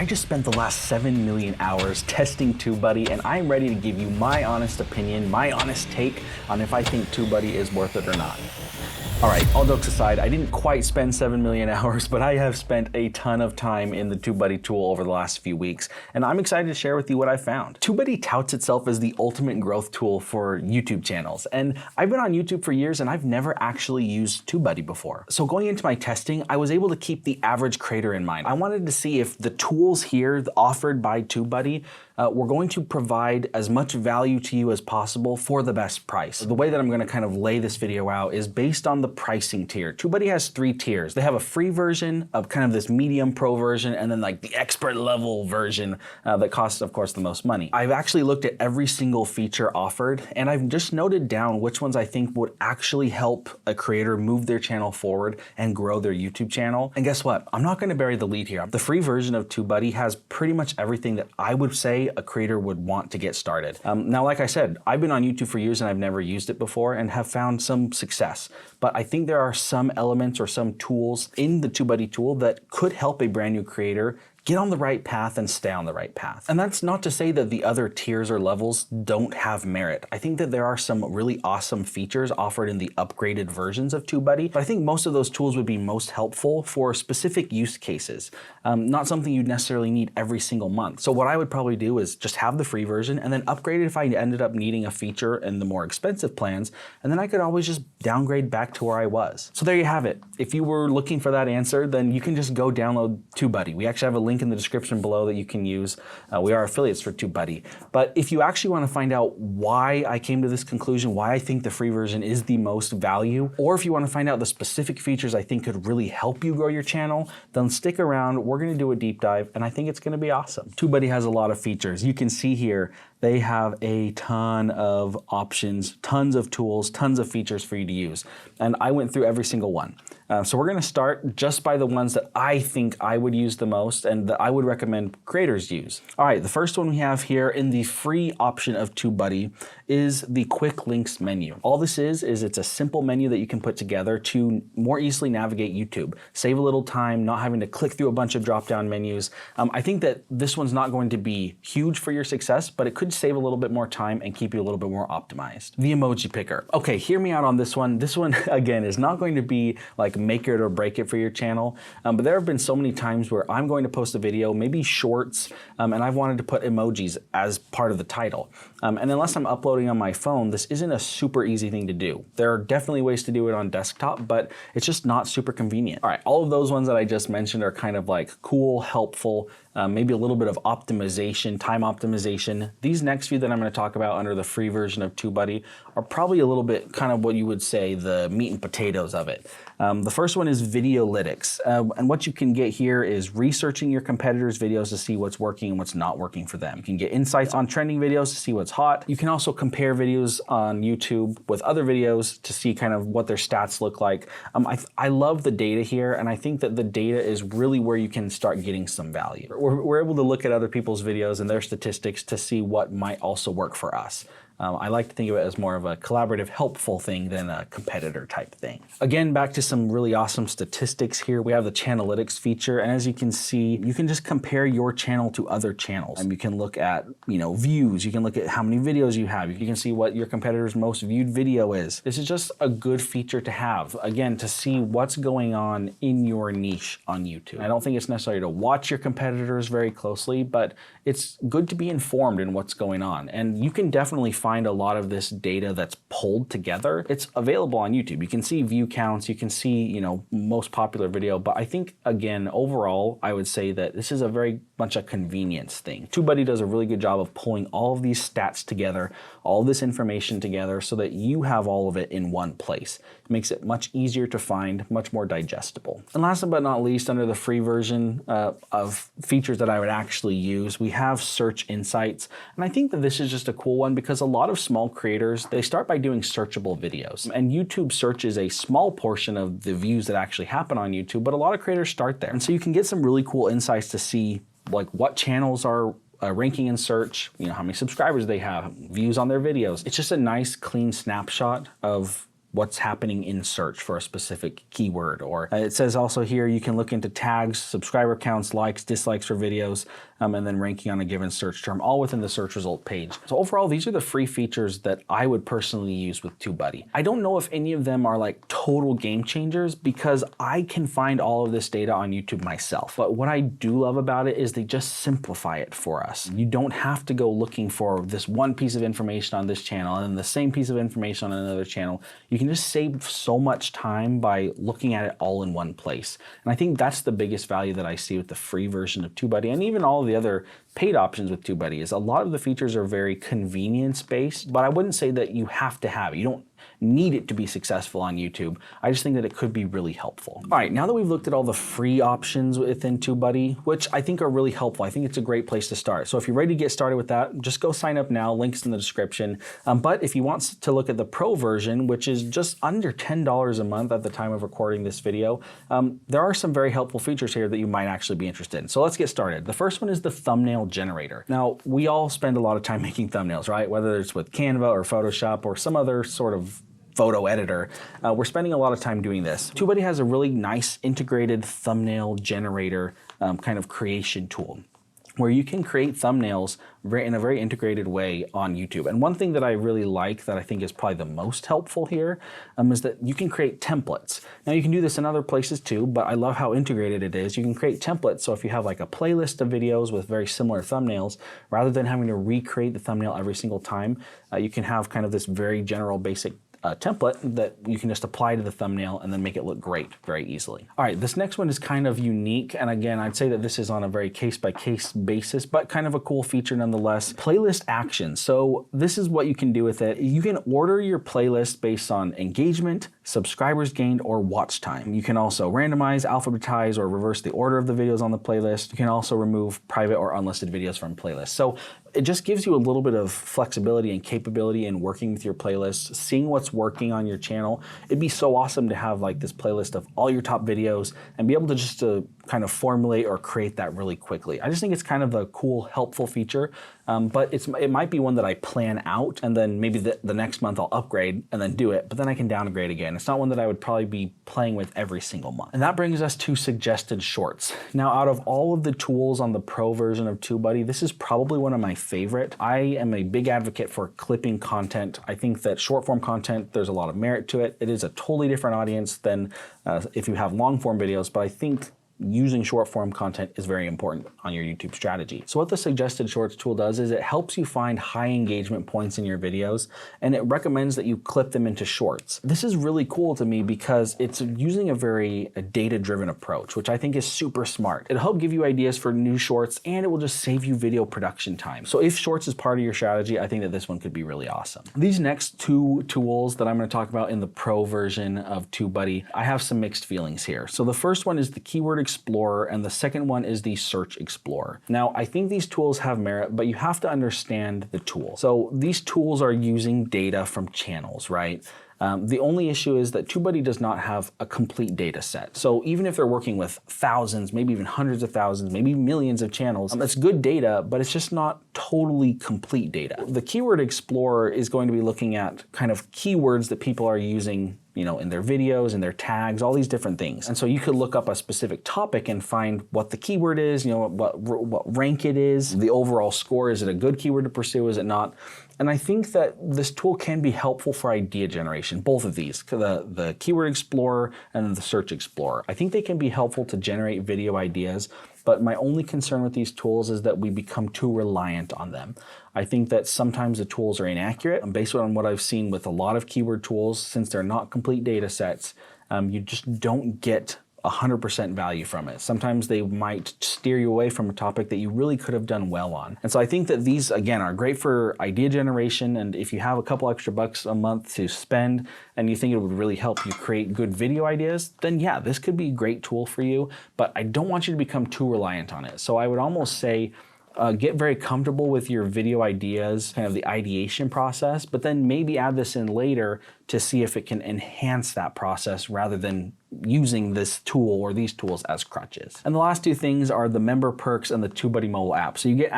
I just spent the last 7 million hours testing TubeBuddy, and I'm ready to give you my honest opinion, my honest take on if I think TubeBuddy is worth it or not. All right, all jokes aside, I didn't quite spend 7 million hours, but I have spent a ton of time in the TubeBuddy tool over the last few weeks, and I'm excited to share with you what I found. TubeBuddy touts itself as the ultimate growth tool for YouTube channels, and I've been on YouTube for years and I've never actually used TubeBuddy before. So going into my testing, I was able to keep the average creator in mind. I wanted to see if the tools here offered by TubeBuddy were going to provide as much value to you as possible for the best price. The way that I'm gonna kind of lay this video out is based on the pricing tier. TubeBuddy has 3 tiers. They have a free version of kind of this medium pro version, and then like the expert level version that costs, of course, the most money. I've actually looked at every single feature offered, and I've just noted down which ones I think would actually help a creator move their channel forward and grow their YouTube channel. And guess what? I'm not gonna bury the lead here. The free version of TubeBuddy has pretty much everything that I would say a creator would want to get started. Now, like I said, I've been on YouTube for years and I've never used it before and have found some success. But I think there are some elements or some tools in the TubeBuddy tool that could help a brand new creator get on the right path and stay on the right path. And that's not to say that the other tiers or levels don't have merit. I think that there are some really awesome features offered in the upgraded versions of TubeBuddy, but I think most of those tools would be most helpful for specific use cases, not something you'd necessarily need every single month. So what I would probably do is just have the free version and then upgrade it if I ended up needing a feature in the more expensive plans, and then I could always just downgrade back to where I was. So there you have it. If you were looking for that answer, then you can just go download TubeBuddy. We actually have a link in the description below that you can use. We are affiliates for TubeBuddy. But if you actually want to find out why I came to this conclusion, why I think the free version is the most value, or if you want to find out the specific features I think could really help you grow your channel, then stick around. We're going to do a deep dive, and I think it's going to be awesome. TubeBuddy has a lot of features. You can see here, they have a ton of options, tons of tools, tons of features for you to use. And I went through every single one. So we're gonna start just by the ones that I think I would use the most and that I would recommend creators use. All right, the first one we have here in the free option of TubeBuddy is the quick links menu. All this is it's a simple menu that you can put together to more easily navigate YouTube. Save a little time, not having to click through a bunch of drop-down menus. I think that this one's not going to be huge for your success, but it could save a little bit more time and keep you a little bit more optimized. The emoji picker. Okay, hear me out on this one. This one, again, is not going to be like make it or break it for your channel, but there have been so many times where I'm going to post a video, maybe shorts, and I've wanted to put emojis as part of the title. And unless I'm uploading on my phone, this isn't a super easy thing to do. There are definitely ways to do it on desktop, but it's just not super convenient. All right, all of those ones that I just mentioned are kind of like cool, helpful, maybe a little bit of optimization, time optimization. These next few that I'm going to talk about under the free version of TubeBuddy are probably a little bit kind of what you would say the meat and potatoes of it. The first one is Videolytics, and what you can get here is researching your competitors' videos to see what's working and what's not working for them. You can get insights on trending videos to see what's hot. You can also compare videos on YouTube with other videos to see kind of what their stats look like. I love the data here, and I think that the data is really where you can start getting some value. We're able to look at other people's videos and their statistics to see what might also work for us. I like to think of it as more of a collaborative, helpful thing than a competitor type thing. Again, back to some really awesome statistics here. We have the Chanalytics feature, and as you can see, you can just compare your channel to other channels. And you can look at, views. You can look at how many videos you have. You can see what your competitor's most viewed video is. This is just a good feature to have, again, to see what's going on in your niche on YouTube. I don't think it's necessary to watch your competitors very closely, but it's good to be informed in what's going on. And you can definitely find a lot of this data that's pulled together. It's available on YouTube. You can see view counts, you can see, most popular video, but I think, again, overall, I would say that this is a very much a convenience thing. TubeBuddy does a really good job of pulling all of these stats together, all this information together so that you have all of it in one place. It makes it much easier to find, much more digestible. And last but not least, under the free version of features that I would actually use, we have search insights. And I think that this is just a cool one because a lot of small creators, they start by doing searchable videos. And YouTube search is a small portion of the views that actually happen on YouTube, but a lot of creators start there. And so you can get some really cool insights to see like what channels are ranking in search, how many subscribers they have, views on their videos. It's just a nice clean snapshot of what's happening in search for a specific keyword. Or it says also here you can look into tags, subscriber counts, likes, dislikes for videos, and then ranking on a given search term, all within the search result page. So overall, these are the free features that I would personally use with TubeBuddy. I don't know if any of them are like total game changers because I can find all of this data on YouTube myself. But what I do love about it is they just simplify it for us. You don't have to go looking for this one piece of information on this channel and then the same piece of information on another channel. You can just save so much time by looking at it all in one place. And I think that's the biggest value that I see with the free version of TubeBuddy, and even all of the other paid options with TubeBuddy, is a lot of the features are very convenience-based, but I wouldn't say that you have to have it. You don't need it to be successful on YouTube. I just think that it could be really helpful. All right, now that we've looked at all the free options within TubeBuddy, which I think are really helpful, I think it's a great place to start. So if you're ready to get started with that, just go sign up now, links in the description. But if you want to look at the pro version, which is just under $10 a month at the time of recording this video, there are some very helpful features here that you might actually be interested in. So let's get started. The first one is the thumbnail generator. Now, we all spend a lot of time making thumbnails, right? Whether it's with Canva or Photoshop or some other sort of photo editor, we're spending a lot of time doing this. TubeBuddy has a really nice integrated thumbnail generator kind of creation tool where you can create thumbnails in a very integrated way on YouTube. And one thing that I really like that I think is probably the most helpful here is that you can create templates. Now you can do this in other places too, but I love how integrated it is. You can create templates, so if you have like a playlist of videos with very similar thumbnails, rather than having to recreate the thumbnail every single time, you can have kind of this very general basic template that you can just apply to the thumbnail and then make it look great very easily. All right, this next one is kind of unique. And again, I'd say that this is on a very case-by-case basis, but kind of a cool feature nonetheless. Playlist actions. So this is what you can do with it. You can order your playlist based on engagement, subscribers gained, or watch time. You can also randomize, alphabetize, or reverse the order of the videos on the playlist. You can also remove private or unlisted videos from playlists. So it just gives you a little bit of flexibility and capability in working with your playlists, seeing what's working on your channel. It'd be so awesome to have like this playlist of all your top videos and be able to just kind of formulate or create that really quickly. I just think it's kind of a cool, helpful feature, but it might be one that I plan out and then maybe the next month I'll upgrade and then do it, but then I can downgrade again. It's not one that I would probably be playing with every single month. And that brings us to suggested shorts. Now, out of all of the tools on the pro version of TubeBuddy, this is probably one of my favorite. I am a big advocate for clipping content. I think that short form content, there's a lot of merit to it. It is a totally different audience than if you have long form videos, but I think using short form content is very important on your YouTube strategy. So what the suggested shorts tool does is it helps you find high engagement points in your videos, and it recommends that you clip them into shorts. This is really cool to me because it's using a very data-driven approach, which I think is super smart. It'll help give you ideas for new shorts, and it will just save you video production time. So if shorts is part of your strategy, I think that this one could be really awesome. These next two tools that I'm going to talk about in the pro version of TubeBuddy, I have some mixed feelings here. So the first one is the Keyword Explorer, and the second one is the Search Explorer. Now, I think these tools have merit, but you have to understand the tool. So these tools are using data from channels, right? The only issue is that TubeBuddy does not have a complete data set. So even if they're working with thousands, maybe even hundreds of thousands, maybe millions of channels, it's good data, but it's just not totally complete data. The Keyword Explorer is going to be looking at kind of keywords that people are using, you know, in their videos, in their tags, all these different things. And so you could look up a specific topic and find what the keyword is, you know, what rank it is, the overall score. Is it a good keyword to pursue? Is it not? And I think that this tool can be helpful for idea generation, both of these, the Keyword Explorer and the Search Explorer. I think they can be helpful to generate video ideas, but my only concern with these tools is that we become too reliant on them. I think that sometimes the tools are inaccurate. And based on what I've seen with a lot of keyword tools, since they're not complete data sets, you just don't get 100% value from it. Sometimes they might steer you away from a topic that you really could have done well on. And so I think that these, again, are great for idea generation. And if you have a couple extra bucks a month to spend and you think it would really help you create good video ideas, then yeah, this could be a great tool for you. But I don't want you to become too reliant on it. So I would almost say, get very comfortable with your video ideas, kind of the ideation process, but then maybe add this in later to see if it can enhance that process rather than using this tool or these tools as crutches. And the last two things are the member perks and the TubeBuddy mobile app. So you get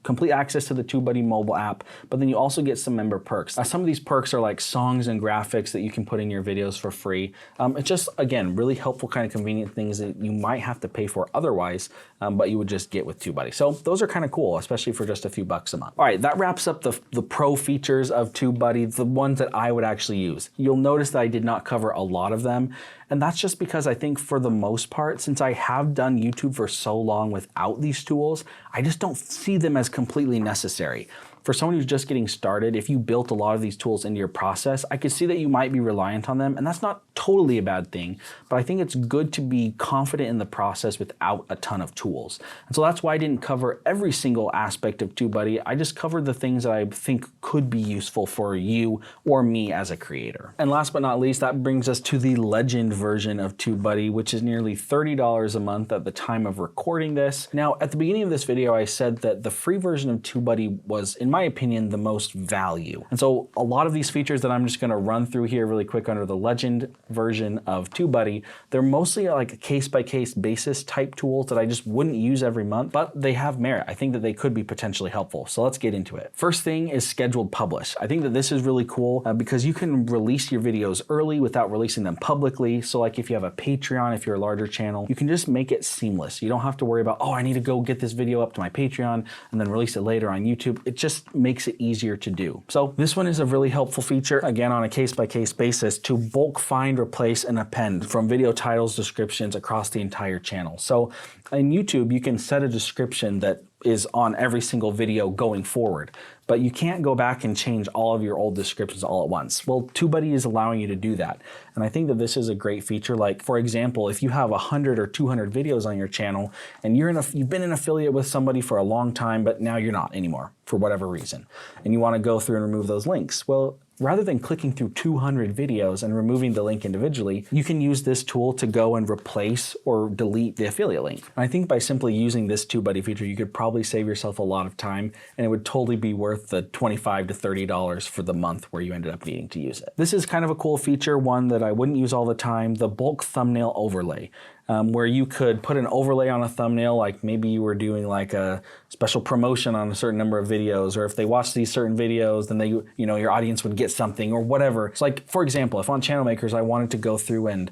complete access to the TubeBuddy mobile app, but then you also get some member perks. Some of these perks are like songs and graphics that you can put in your videos for free. It's just, again, really helpful, kind of convenient things that you might have to pay for otherwise, but you would just get with TubeBuddy. So those are kind of cool, especially for just a few bucks a month. All right, that wraps up the pro features of TubeBuddy, the ones that I would actually use. You'll notice that I did not cover a lot of them, and that's just because I think for the most part, since I have done YouTube for so long without these tools, I just don't see them as completely necessary. For someone who's just getting started, if you built a lot of these tools into your process, I could see that you might be reliant on them, and that's not totally a bad thing, but I think it's good to be confident in the process without a ton of tools. And so that's why I didn't cover every single aspect of TubeBuddy. I just covered the things that I think could be useful for you or me as a creator. And last but not least, that brings us to the Legend version of TubeBuddy, which is nearly $30 a month at the time of recording this. Now, at the beginning of this video, I said that the free version of TubeBuddy was, in my opinion, the most value. And so a lot of these features that I'm just gonna run through here really quick under the Legend version of TubeBuddy, they're mostly like a case-by-case basis type tools that I just wouldn't use every month, but they have merit. I think that they could be potentially helpful. So let's get into it. First thing is scheduled publish. I think that this is really cool because you can release your videos early without releasing them publicly. So like if you have a Patreon, if you're a larger channel, you can just make it seamless. You don't have to worry about, oh, I need to go get this video up to my Patreon and then release it later on YouTube. It just makes it easier to do. So this one is a really helpful feature, again, on a case-by-case basis, to bulk find, replace, and append from video titles, descriptions across the entire channel. So in YouTube, you can set a description that is on every single video going forward, but you can't go back and change all of your old descriptions all at once. Well, TubeBuddy is allowing you to do that. And I think that this is a great feature. Like, for example, if you have 100 or 200 videos on your channel and you've been an affiliate with somebody for a long time, but now you're not anymore for whatever reason, and you want to go through and remove those links. Well, rather than clicking through 200 videos and removing the link individually, you can use this tool to go and replace or delete the affiliate link. And I think by simply using this TubeBuddy feature, you could probably save yourself a lot of time, and it would totally be worth the $25 to $30 for the month where you ended up needing to use it. This is kind of a cool feature, one that I wouldn't use all the time, the bulk thumbnail overlay. Where you could put an overlay on a thumbnail, like maybe you were doing like a special promotion on a certain number of videos, or if they watch these certain videos, then your audience would get something or whatever. So like, for example, if on Channel Makers, I wanted to go through and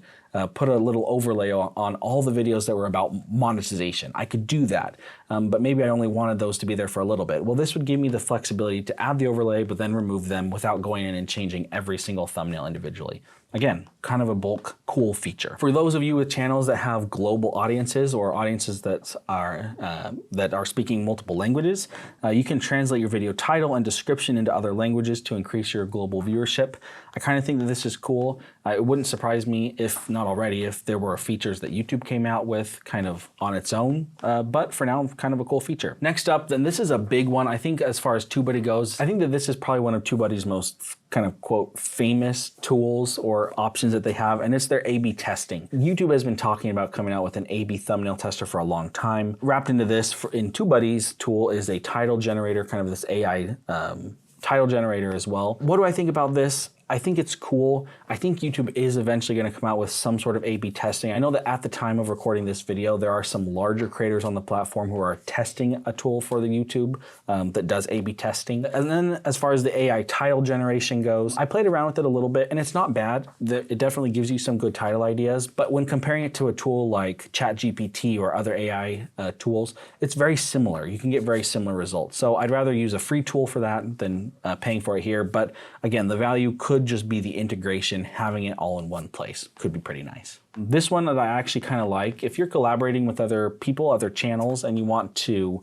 put a little overlay on all the videos that were about monetization, I could do that. But maybe I only wanted those to be there for a little bit. Well, this would give me the flexibility to add the overlay, but then remove them without going in and changing every single thumbnail individually. Again, kind of a bulk cool feature. For those of you with channels that have global audiences or audiences that are speaking multiple languages, you can translate your video title and description into other languages to increase your global viewership. I kind of think that this is cool. It wouldn't surprise me, if not already, if there were features that YouTube came out with kind of on its own, but for now, kind of a cool feature. Next up, then, this is a big one. I think as far as TubeBuddy goes, I think that this is probably one of TubeBuddy's most kind of, quote, famous tools or options that they have, and it's their A/B testing. YouTube has been talking about coming out with an A/B thumbnail tester for a long time. Wrapped into this in TubeBuddy's tool is a title generator, kind of this AI title generator as well. What do I think about this? I think it's cool. I think YouTube is eventually going to come out with some sort of A/B testing. I know that at the time of recording this video, there are some larger creators on the platform who are testing a tool for the YouTube that does A/B testing. And then as far as the AI title generation goes, I played around with it a little bit, and it's not bad. It definitely gives you some good title ideas, but when comparing it to a tool like ChatGPT or other AI tools, it's very similar. You can get very similar results. So I'd rather use a free tool for that than paying for it here. But again, the value could just be the integration, having it all in one place. Could be pretty nice. This one that I actually kind of like, if you're collaborating with other people, other channels, and you want to,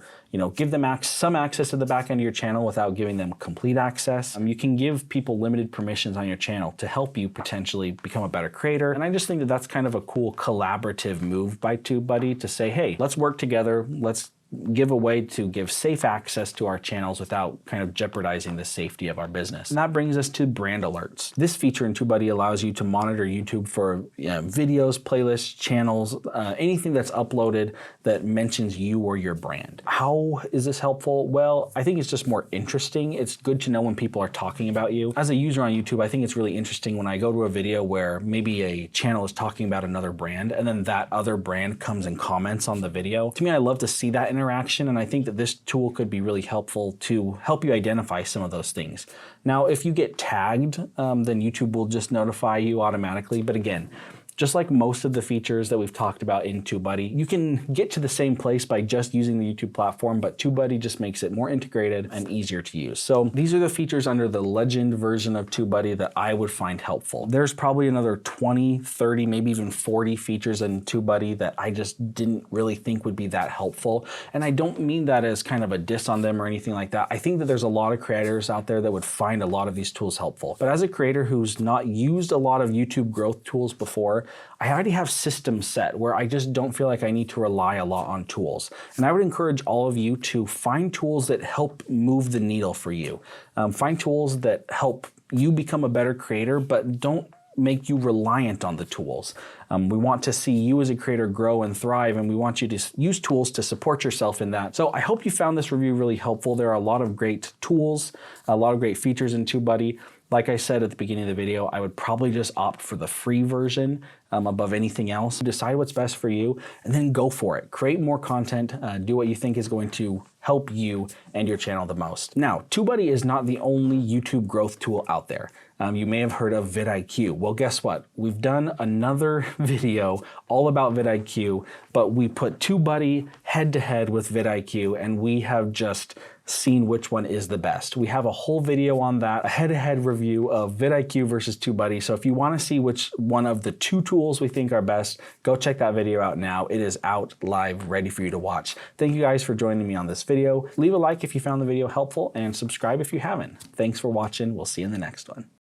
give them some access to the back end of your channel without giving them complete access, you can give people limited permissions on your channel to help you potentially become a better creator. And I just think that that's kind of a cool collaborative move by TubeBuddy to say, hey, let's work together. Let's give a way to give safe access to our channels without kind of jeopardizing the safety of our business. And that brings us to brand alerts. This feature in TubeBuddy allows you to monitor YouTube for videos, playlists, channels, anything that's uploaded that mentions you or your brand. How is this helpful? Well, I think it's just more interesting. It's good to know when people are talking about you. As a user on YouTube, I think it's really interesting when I go to a video where maybe a channel is talking about another brand and then that other brand comes and comments on the video. To me, I love to see that interaction, and I think that this tool could be really helpful to help you identify some of those things. Now, if you get tagged, then YouTube will just notify you automatically. But again, just like most of the features that we've talked about in TubeBuddy, you can get to the same place by just using the YouTube platform, but TubeBuddy just makes it more integrated and easier to use. So these are the features under the Legend version of TubeBuddy that I would find helpful. There's probably another 20, 30, maybe even 40 features in TubeBuddy that I just didn't really think would be that helpful. And I don't mean that as kind of a diss on them or anything like that. I think that there's a lot of creators out there that would find a lot of these tools helpful. But as a creator who's not used a lot of YouTube growth tools before, I already have systems set where I just don't feel like I need to rely a lot on tools. And I would encourage all of you to find tools that help move the needle for you. Find tools that help you become a better creator, but don't make you reliant on the tools. We want to see you as a creator grow and thrive, and we want you to use tools to support yourself in that. So I hope you found this review really helpful. There are a lot of great tools, a lot of great features in TubeBuddy. Like I said at the beginning of the video, I would probably just opt for the free version above anything else. Decide what's best for you and then go for it. Create more content, do what you think is going to help you and your channel the most. Now, TubeBuddy is not the only YouTube growth tool out there. You may have heard of vidIQ. Well, guess what? We've done another video all about vidIQ, but we put TubeBuddy head to head with vidIQ, and we have just seen which one is the best. We have a whole video on that, a head-to-head review of vidIQ versus TubeBuddy. So if you want to see which one of the two tools we think are best, go check that video out now. It is out live, ready for you to watch. Thank you guys for joining me on this video. Leave a like if you found the video helpful and subscribe if you haven't. Thanks for watching. We'll see you in the next one.